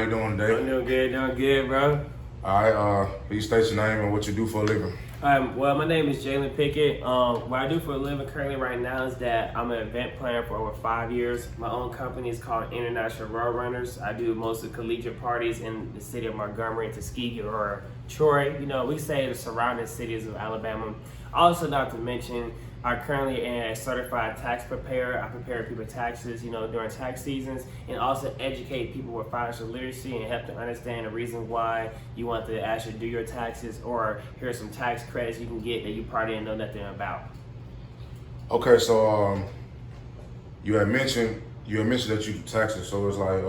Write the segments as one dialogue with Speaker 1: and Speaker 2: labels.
Speaker 1: you doing today?
Speaker 2: I'm doing good, bro.
Speaker 1: All right, please state your name and what you do for a living.
Speaker 2: Well, my name is Jaylon Pickett. What I do for a living currently right now is that I'm an event planner for over 5 years. My own company is called International Roadrunners. I do most of the collegiate parties in the city of Montgomery, Tuskegee, or Troy. You know, we say the surrounding cities of Alabama. Also, not to mention, I currently am a certified tax preparer. I prepare people's taxes, during tax seasons, and also educate people with financial literacy and help them understand the reason why you want to actually do your taxes, or here's some tax credits you can get that you probably didn't know nothing about.
Speaker 1: Okay, so you had mentioned that you do taxes. So it's like,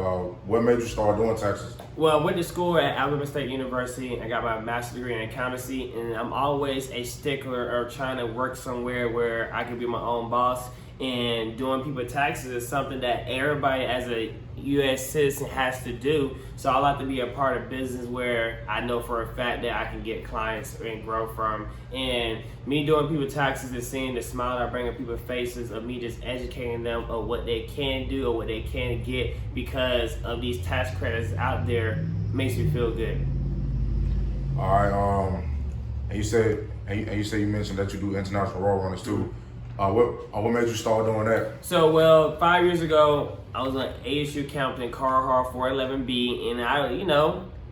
Speaker 1: what made you start doing taxes?
Speaker 2: Well, I went to school at Alabama State University. I got my master's degree in accountancy, and I'm always a stickler of trying to work somewhere where I can be my own boss. And doing people's taxes is something that everybody as a U.S. citizen has to do. So I like to be a part of business where I know for a fact that I can get clients and grow from. And me doing people's taxes is seeing the smile I bring on people's faces of me just educating them of what they can do or what they can get because of these tax credits out there makes me feel good.
Speaker 1: All right, and you mentioned that you do international Roadrunners too. What made you start doing that?
Speaker 2: So, 5 years ago, I was an ASU captain, Carhartt 411B, and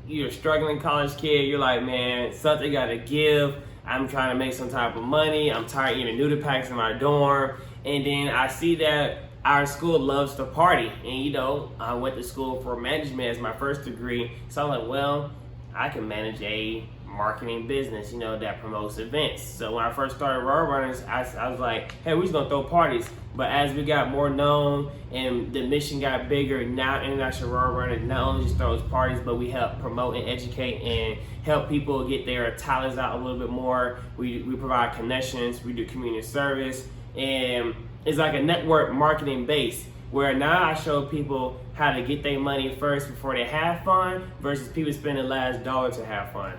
Speaker 2: you're a struggling college kid. You're like, man, something got to give. I'm trying to make some type of money. I'm tired of eating noodle packs in my dorm. And then I see that our school loves to party. And, I went to school for management as my first degree. So I'm like, well, I can manage a marketing business, that promotes events. So when I first started Roadrunners, I was like, hey, we're just gonna throw parties. But as we got more known and the mission got bigger, now International Roadrunners not only just throws parties, but we help promote and educate and help people get their talents out a little bit more. We provide connections, we do community service, and it's like a network marketing base where now I show people how to get their money first before they have fun versus people spending the last dollar to have fun.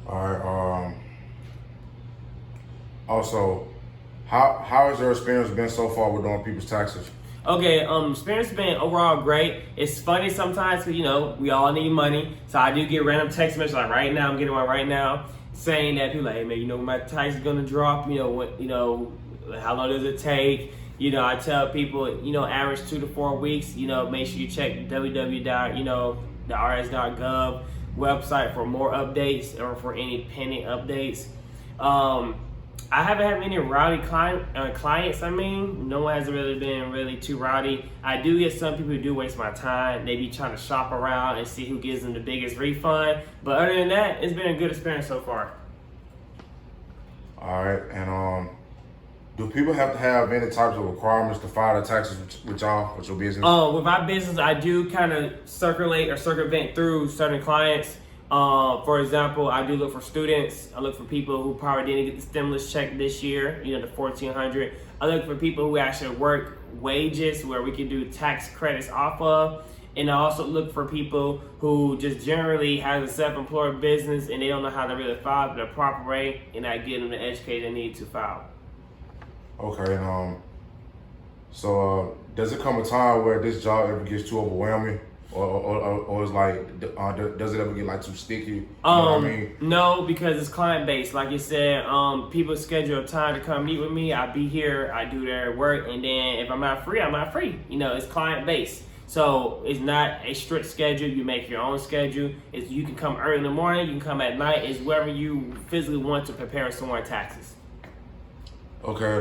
Speaker 1: All right. Also, how has your experience been so far with doing people's taxes?
Speaker 2: Okay, experience has been overall great. It's funny sometimes because, we all need money. So I do get random text messages like right now, I'm getting one right now, saying that people like, hey man, when my tax is gonna drop, how long does it take? I tell people, average 2 to 4 weeks, make sure you check www.rs.gov website for more updates or for any pending updates. I haven't had many rowdy clients. No one has really been too rowdy. I do get some people who do waste my time. They be trying to shop around and see who gives them the biggest refund. But other than that, it's been a good experience so far.
Speaker 1: All right, and do people have to have any types of requirements to file the taxes with your business?
Speaker 2: With my business, I do kind of circumvent through certain clients. For example, I do look for students. I look for people who probably didn't get the stimulus check this year, the $1,400. I look for people who actually work wages where we can do tax credits off of. And I also look for people who just generally has a self-employed business and they don't know how to really file the proper way, and I get them the education they need to file.
Speaker 1: Okay, so does it come a time where this job ever gets too overwhelming, or it's like, does it ever get like too sticky? You know what I mean?
Speaker 2: No, because it's client based. Like you said, people schedule a time to come meet with me. I be here, I do their work, and then if I'm not free, I'm not free. It's client based. So it's not a strict schedule. You make your own schedule. You can come early in the morning, you can come at night. It's wherever you physically want to prepare someone's taxes.
Speaker 1: Okay,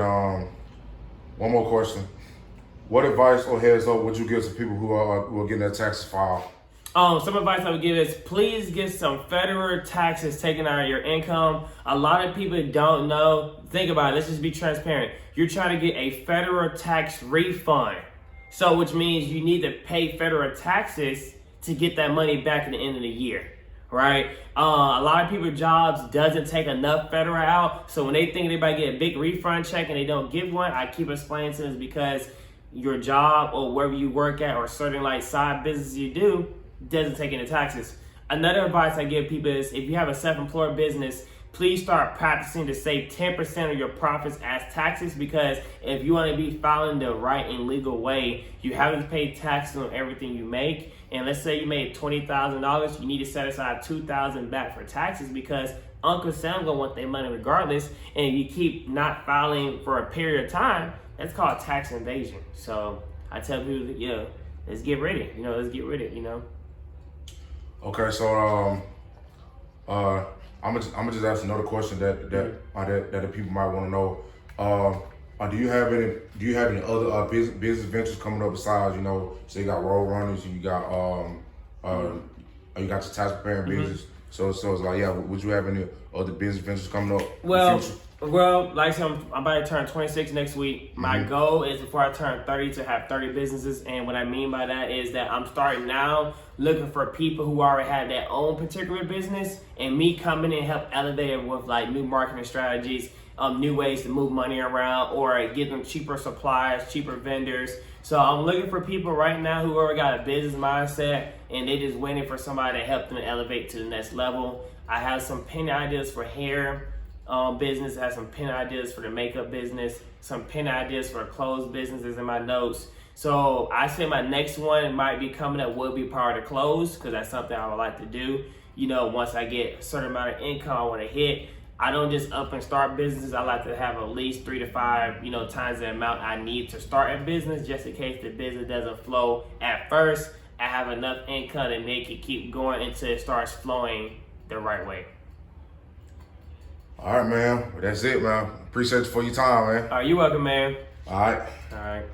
Speaker 1: one more question. What advice or heads up would you give to people who are getting their taxes filed?
Speaker 2: Some advice I would give is please get some federal taxes taken out of your income. A lot of people don't know. Think about it. Let's just be transparent. You're trying to get a federal tax refund. So which means you need to pay federal taxes to get that money back at the end of the year. Right? A lot of people's jobs doesn't take enough federal out. So when they think they might get a big refund check and they don't give one, I keep explaining to them it's because your job or wherever you work at or certain like side business you do doesn't take any taxes. Another advice I give people is if you have a self-employed business, please start practicing to save 10% of your profits as taxes, because if you want to be following the right and legal way, you have to pay taxes on everything you make. And let's say you made $20,000, you need to set aside $2,000 back for taxes, because Uncle Sam gonna want their money regardless. And if you keep not filing for a period of time, that's called tax evasion. So I tell people, yeah, let's get ready. Let's get rid of it.
Speaker 1: Okay, so I'm gonna just ask another question that the people might want to know. Do you have any other business ventures coming up besides, so you got Roadrunners, you got you got your tax preparing business. So it's like, yeah, would you have any other business ventures coming up?
Speaker 2: Well, like I said, I'm about to turn 26 next week. My goal is before I turn 30 to have 30 businesses. And what I mean by that is that I'm starting now looking for people who already have their own particular business, and me coming in and help elevate it with like new marketing strategies, new ways to move money around, or give them cheaper supplies, cheaper vendors. So I'm looking for people right now who already got a business mindset and they just waiting for somebody to help them elevate to the next level. I have some pin ideas for hair business. I have some pin ideas for the makeup business, some pin ideas for clothes businesses in my notes. So I say my next one might be coming up, will be part of the clothes, because that's something I would like to do. Once I get a certain amount of income I want to hit, I don't just up and start businesses. I like to have at least 3 to 5, times the amount I need to start a business, just in case the business doesn't flow at first. I have enough income to make it keep going until it starts flowing the right way.
Speaker 1: All right, man. Well, that's it, man. Appreciate you for your time, man.
Speaker 2: All right, you're welcome, man.
Speaker 1: All right.
Speaker 2: All right.